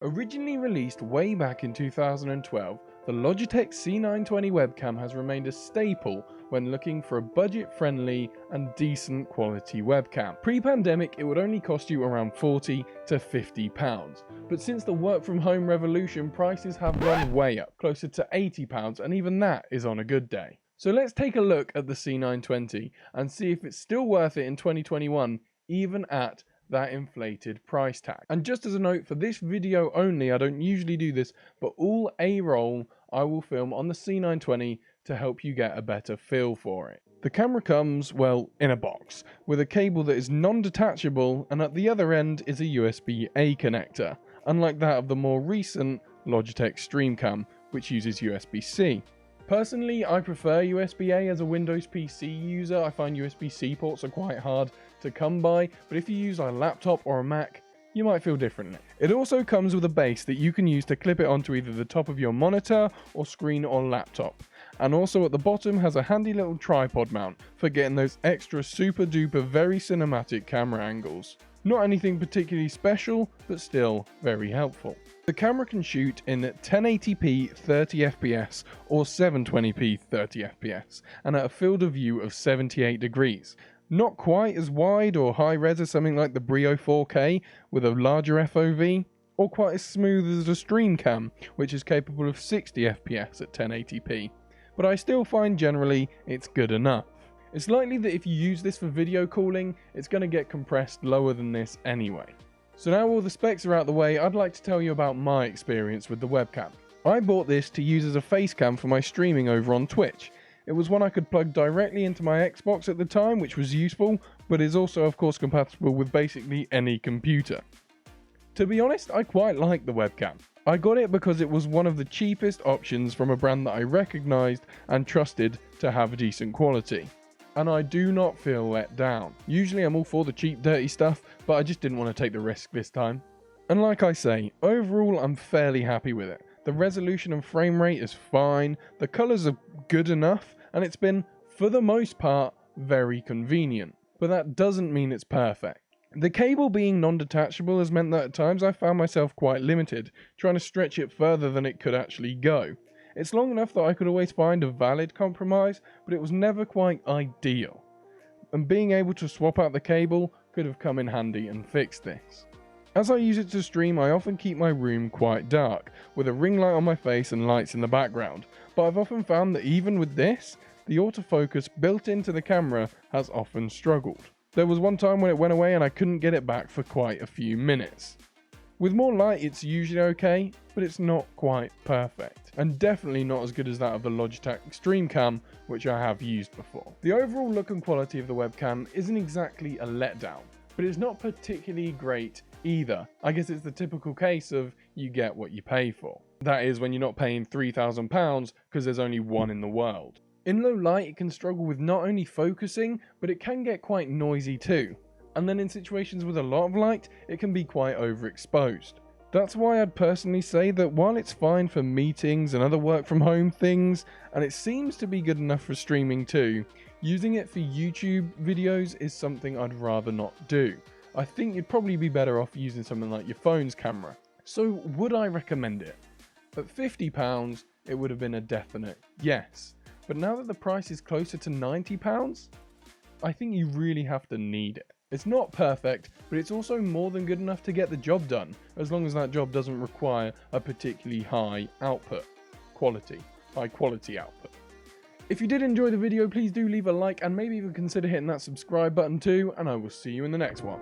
Originally released way back in 2012, the Logitech C920 webcam has remained a staple when looking for a budget-friendly and decent quality webcam. Pre-pandemic, it would only cost you around £40 to £50, but since the work-from-home revolution, prices have gone way up, closer to £80, and even that is on a good day. So let's take a look at the C920 and see if it's still worth it in 2021, even at that inflated price tag. And just as a note, for this video only, I don't usually do this, but all A-roll I will film on the C920 to help you get a better feel for it. The camera comes, well, in a box, with a cable that is non-detachable, and at the other end is a USB-A connector, unlike that of the more recent Logitech StreamCam, which uses USB-C. Personally, I prefer USB-A as a Windows PC user. I find USB-C ports are quite hard to come by, but if you use a laptop or a Mac, you might feel differently. It also comes with a base that you can use to clip it onto either the top of your monitor or screen or laptop. And also at the bottom has a handy little tripod mount for getting those extra super duper very cinematic camera angles. Not anything particularly special, but still very helpful. The camera can shoot in 1080p 30fps or 720p 30fps, and at a field of view of 78 degrees. Not quite as wide or high res as something like the Brio 4K with a larger FOV, or quite as smooth as the StreamCam, which is capable of 60fps at 1080p, but I still find generally it's good enough. It's likely that if you use this for video calling, it's going to get compressed lower than this anyway. So now all the specs are out the way, I'd like to tell you about my experience with the webcam. I bought this to use as a face cam for my streaming over on Twitch. It was one I could plug directly into my Xbox at the time, which was useful, but is also of course compatible with basically any computer. To be honest, I quite like the webcam. I got it because it was one of the cheapest options from a brand that I recognised and trusted to have decent quality. And I do not feel let down. Usually I'm all for the cheap dirty stuff, but I just didn't want to take the risk this time. And like I say, overall I'm fairly happy with it. The resolution and frame rate is fine, the colours are good enough, and it's been, for the most part, very convenient. But that doesn't mean it's perfect. The cable being non-detachable has meant that at times I found myself quite limited, trying to stretch it further than it could actually go. It's long enough that I could always find a valid compromise, but it was never quite ideal. And being able to swap out the cable could have come in handy and fixed this. As I use it to stream, I often keep my room quite dark, with a ring light on my face and lights in the background, but I've often found that even with this, the autofocus built into the camera has often struggled. There was one time when it went away and I couldn't get it back for quite a few minutes. With more light it's usually okay, but it's not quite perfect, and definitely not as good as that of the Logitech StreamCam, which I have used before. The overall look and quality of the webcam isn't exactly a letdown, but it's not particularly great either. I guess it's the typical case of you get what you pay for. That is when you're not paying £3,000 because there's only one in the world. In low light it can struggle with not only focusing, but it can get quite noisy too. And then in situations with a lot of light, it can be quite overexposed. That's why I'd personally say that while it's fine for meetings and other work from home things, and it seems to be good enough for streaming too, using it for YouTube videos is something I'd rather not do. I think you'd probably be better off using something like your phone's camera. So would I recommend it? At £50, it would have been a definite yes. But now that the price is closer to £90, I think you really have to need it. It's not perfect, but it's also more than good enough to get the job done, as long as that job doesn't require a particularly high quality output. If you did enjoy the video, please do leave a like and maybe even consider hitting that subscribe button too, and I will see you in the next one.